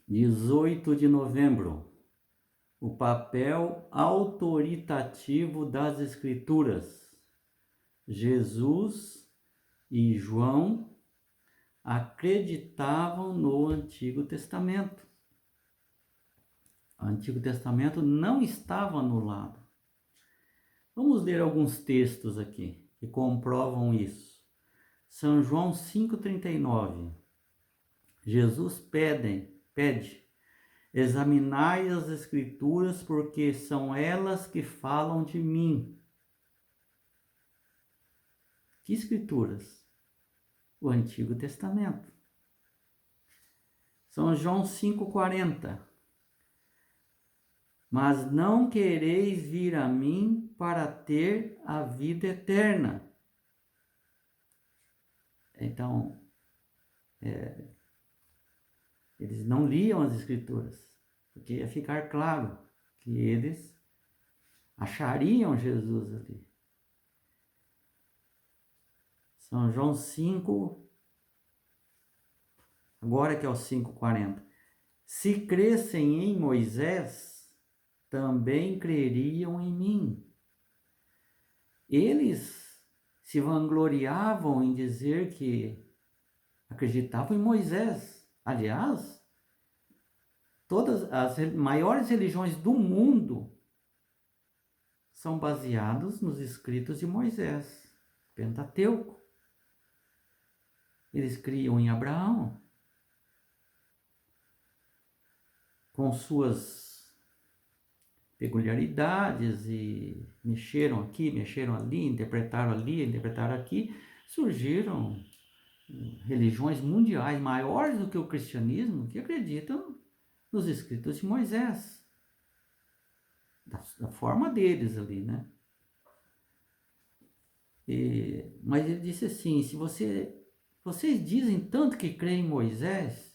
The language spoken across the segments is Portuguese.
18 de novembro. O papel autoritativo das Escrituras. Jesus e João acreditavam no Antigo Testamento. O Antigo Testamento não estava anulado. Vamos ler alguns textos aqui que comprovam isso. São João 5,39. Jesus pede: examinai as Escrituras, porque são elas que falam de mim. Que Escrituras? O Antigo Testamento. São João 5,40. Mas não quereis vir a mim para ter a vida eterna. Então, eles não liam as Escrituras, porque ia ficar claro que eles achariam Jesus ali. São João 5, agora que é o 5,40. Se crescem em Moisés, também creriam em mim. Eles se vangloriavam em dizer que acreditavam em Moisés. Aliás, todas as maiores religiões do mundo são baseadas nos escritos de Moisés, Pentateuco. Eles criam em Abraão, com suas peculiaridades, e mexeram aqui, mexeram ali, interpretaram aqui, surgiram religiões mundiais maiores do que o cristianismo que acreditam nos escritos de Moisés, da forma deles ali, né? Mas ele disse assim: se vocês dizem tanto que creem em Moisés,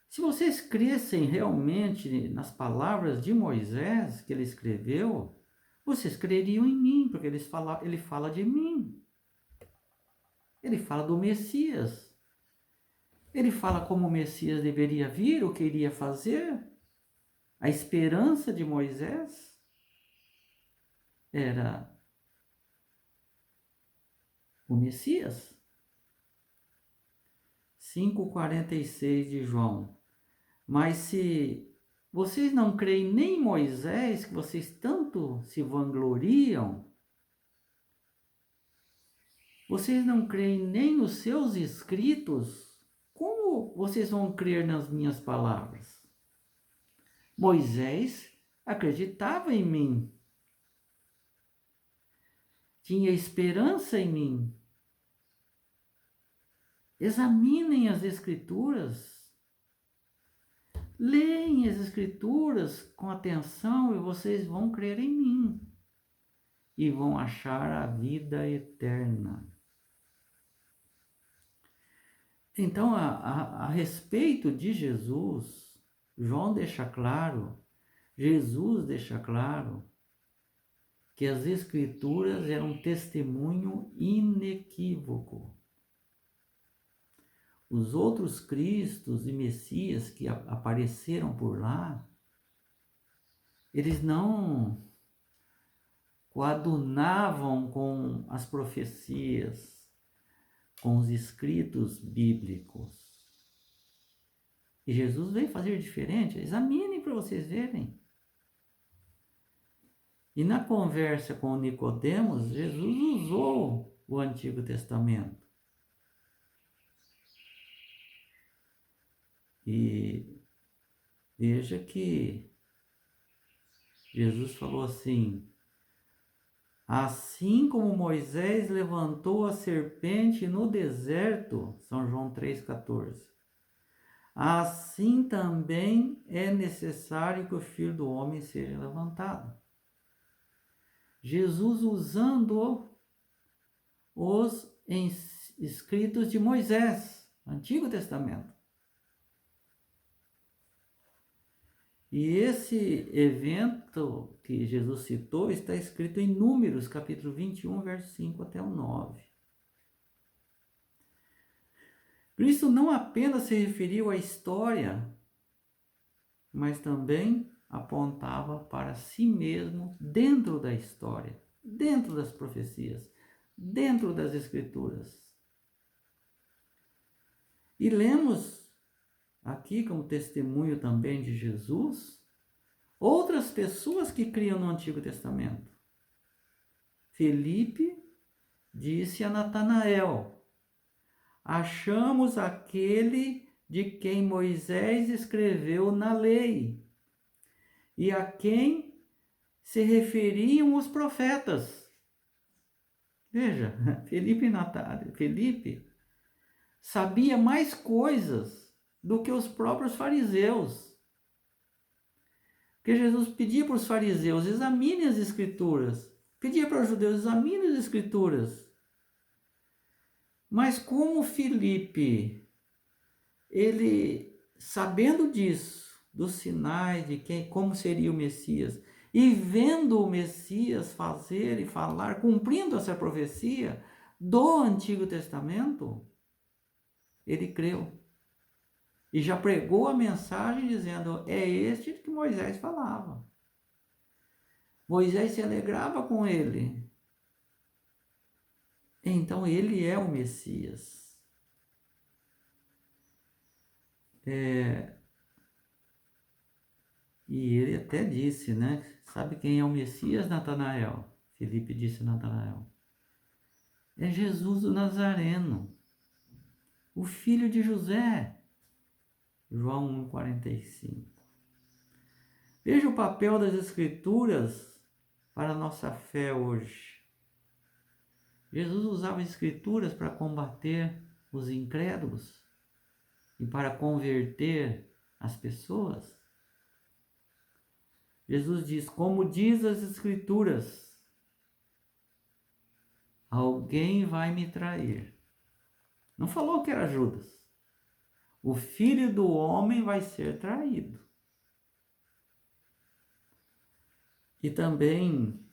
se vocês crescem realmente nas palavras de Moisés que ele escreveu, vocês creriam em mim, porque ele fala de mim. Ele fala do Messias. Ele fala como o Messias deveria vir, o que iria fazer. A esperança de Moisés era o Messias. 5,46 de João. Mas se vocês não creem nem em Moisés, que vocês tanto se vangloriam, vocês não creem nem nos seus escritos, como vocês vão crer nas minhas palavras? Moisés acreditava em mim, tinha esperança em mim. Examinem as Escrituras. Leem as Escrituras com atenção e vocês vão crer em mim e vão achar a vida eterna. Então, a respeito de Jesus, Jesus deixa claro que as Escrituras eram um testemunho inequívoco. Os outros Cristos e Messias que apareceram por lá, eles não coadunavam com as profecias, com os escritos bíblicos. E Jesus veio fazer diferente. Examinem para vocês verem. E na conversa com Nicodemos, Jesus usou o Antigo Testamento. E veja que Jesus falou assim: assim como Moisés levantou a serpente no deserto, São João 3,14, assim também é necessário que o Filho do Homem seja levantado. Jesus usando os escritos de Moisés, Antigo Testamento. E esse evento que Jesus citou está escrito em Números, capítulo 21, verso 5 até o 9. Cristo não apenas se referiu à história, mas também apontava para si mesmo dentro da história, dentro das profecias, dentro das Escrituras. E lemos aqui como testemunho também de Jesus outras pessoas que criam no Antigo Testamento. Felipe disse a Natanael: achamos aquele de quem Moisés escreveu na lei e a quem se referiam os profetas. Veja, Felipe sabia mais coisas do que os próprios fariseus. Porque Jesus pedia para os fariseus: examine as Escrituras. Pedia para os judeus: examine as Escrituras. Mas como Felipe, ele, sabendo disso, dos sinais de como seria o Messias, e vendo o Messias fazer e falar, cumprindo essa profecia do Antigo Testamento, ele creu. E já pregou a mensagem dizendo: é este que Moisés falava. Moisés se alegrava com ele. Então ele é o Messias. E ele até disse, né? Sabe quem é o Messias, Natanael? Felipe disse a Natanael: é Jesus o Nazareno, o filho de José. João 1,45. Veja o papel das Escrituras para a nossa fé hoje. Jesus usava as Escrituras para combater os incrédulos e para converter as pessoas. Jesus diz: como diz as Escrituras, alguém vai me trair. Não falou que era Judas. O Filho do Homem vai ser traído. E também,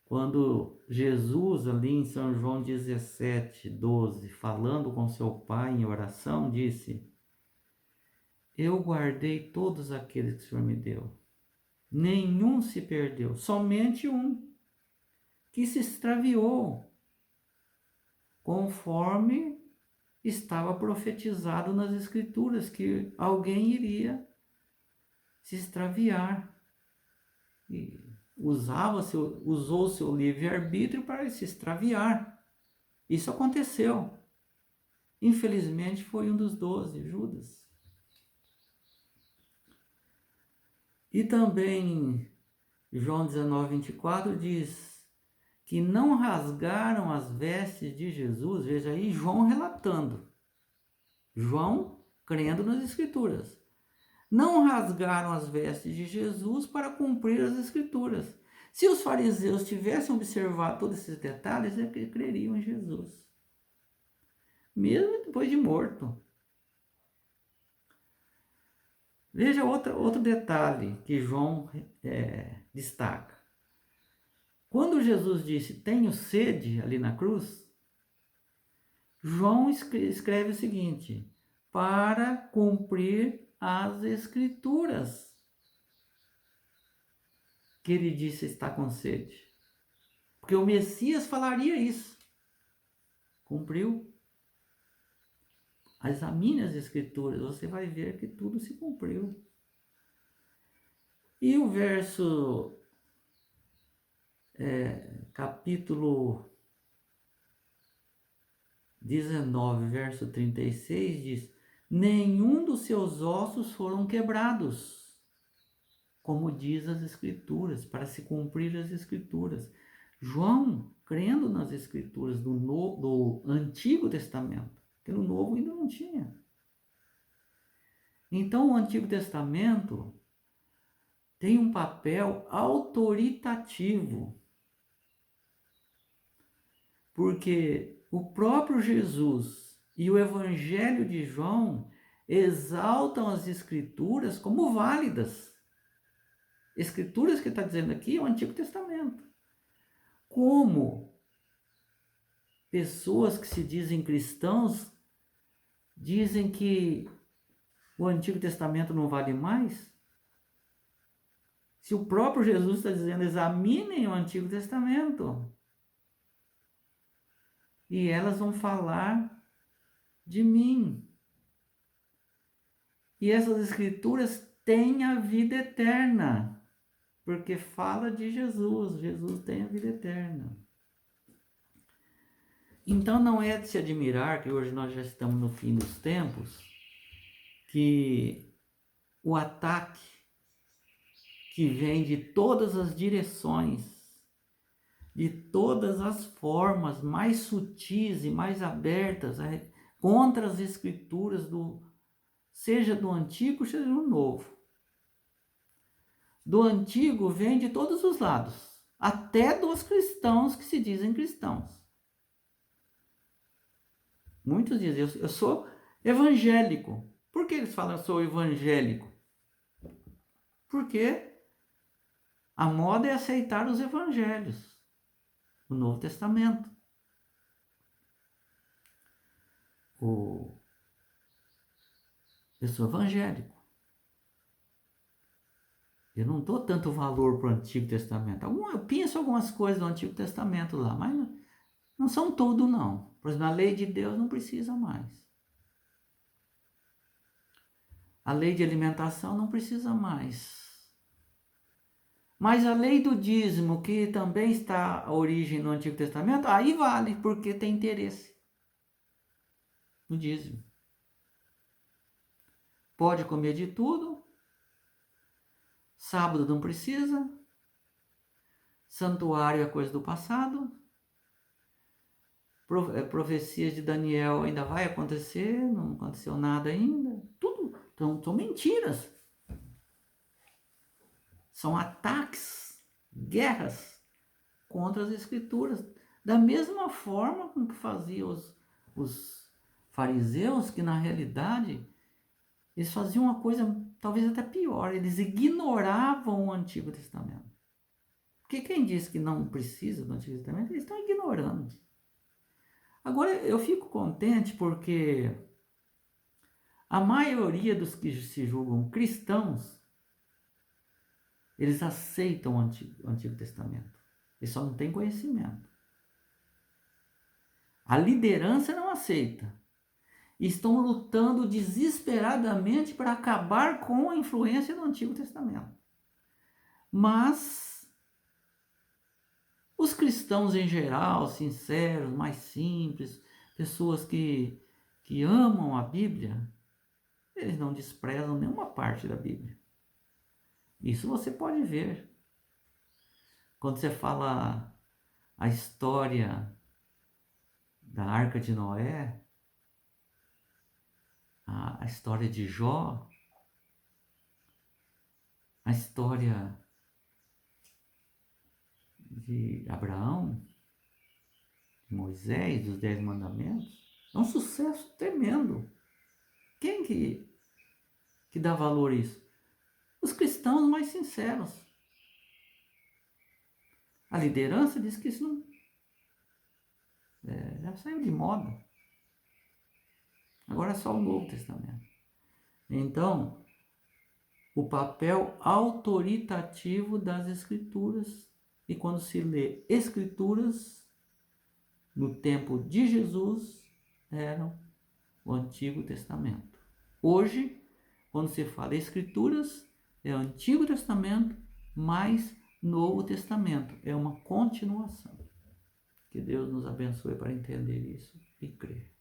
quando Jesus, ali em São João 17:12, falando com seu Pai em oração, disse: eu guardei todos aqueles que o Senhor me deu. Nenhum se perdeu, somente um, que se extraviou, conforme estava profetizado nas Escrituras, que alguém iria se extraviar. E usou seu livre-arbítrio para se extraviar. Isso aconteceu. Infelizmente foi um dos 12, Judas. E também João 19:24 diz que não rasgaram as vestes de Jesus. Veja aí João relatando. João crendo nas Escrituras. Não rasgaram as vestes de Jesus para cumprir as Escrituras. Se os fariseus tivessem observado todos esses detalhes, eles creriam em Jesus, mesmo depois de morto. Veja outro detalhe que João destaca. Quando Jesus disse: tenho sede, ali na cruz, João escreve o seguinte: para cumprir as Escrituras, que ele disse estar com sede. Porque o Messias falaria isso. Cumpriu. Examine as Escrituras, você vai ver que tudo se cumpriu. E o verso, capítulo 19, verso 36, diz: nenhum dos seus ossos foram quebrados, como diz as Escrituras, para se cumprir as Escrituras. João, crendo nas Escrituras do Antigo Testamento, que no Novo ainda não tinha. Então, o Antigo Testamento tem um papel autoritativo, porque o próprio Jesus e o Evangelho de João exaltam as Escrituras como válidas. Escrituras que está dizendo aqui é o Antigo Testamento. Como pessoas que se dizem cristãos dizem que o Antigo Testamento não vale mais? Se o próprio Jesus está dizendo, examinem o Antigo Testamento. E elas vão falar de mim. E essas escrituras têm a vida eterna, porque fala de Jesus. Jesus tem a vida eterna. Então não é de se admirar que hoje nós já estamos no fim dos tempos, que o ataque que vem de todas as direções, de todas as formas mais sutis e mais abertas contra as escrituras, seja do Antigo, seja do Novo. Do Antigo vem de todos os lados, até dos cristãos que se dizem cristãos. Muitos dizem, eu sou evangélico. Por que eles falam eu sou evangélico? Porque a moda é aceitar os evangelhos, o Novo Testamento. Eu sou evangélico. Eu não dou tanto valor para o Antigo Testamento. Eu penso algumas coisas do Antigo Testamento lá, mas não são tudo não. Por exemplo, a lei de Deus não precisa mais. A lei de alimentação não precisa mais. Mas a lei do dízimo, que também está a origem no Antigo Testamento, aí vale, porque tem interesse no dízimo. Pode comer de tudo. Sábado não precisa. Santuário é coisa do passado. Profecias de Daniel ainda vai acontecer, não aconteceu nada ainda. Tudo são mentiras. São ataques, guerras contra as escrituras. Da mesma forma com que faziam os fariseus, que na realidade eles faziam uma coisa talvez até pior. Eles ignoravam o Antigo Testamento. Porque quem diz que não precisa do Antigo Testamento, eles estão ignorando. Agora, eu fico contente porque a maioria dos que se julgam cristãos, eles aceitam o Antigo Testamento. Eles só não têm conhecimento. A liderança não aceita. Estão lutando desesperadamente para acabar com a influência do Antigo Testamento. Mas os cristãos em geral, sinceros, mais simples, pessoas que amam a Bíblia, eles não desprezam nenhuma parte da Bíblia. Isso você pode ver. Quando você fala a história da Arca de Noé, a história de Jó, a história de Abraão, de Moisés, dos 10 Mandamentos, é um sucesso tremendo. Quem que dá valor a isso? Os cristãos mais sinceros. A liderança diz que isso não já saiu de moda. Agora é só o Novo Testamento. Então, o papel autoritativo das Escrituras, e quando se lê Escrituras, no tempo de Jesus, eram o Antigo Testamento. Hoje, quando se fala Escrituras, é o Antigo Testamento mais Novo Testamento. É uma continuação. Que Deus nos abençoe para entender isso e crer.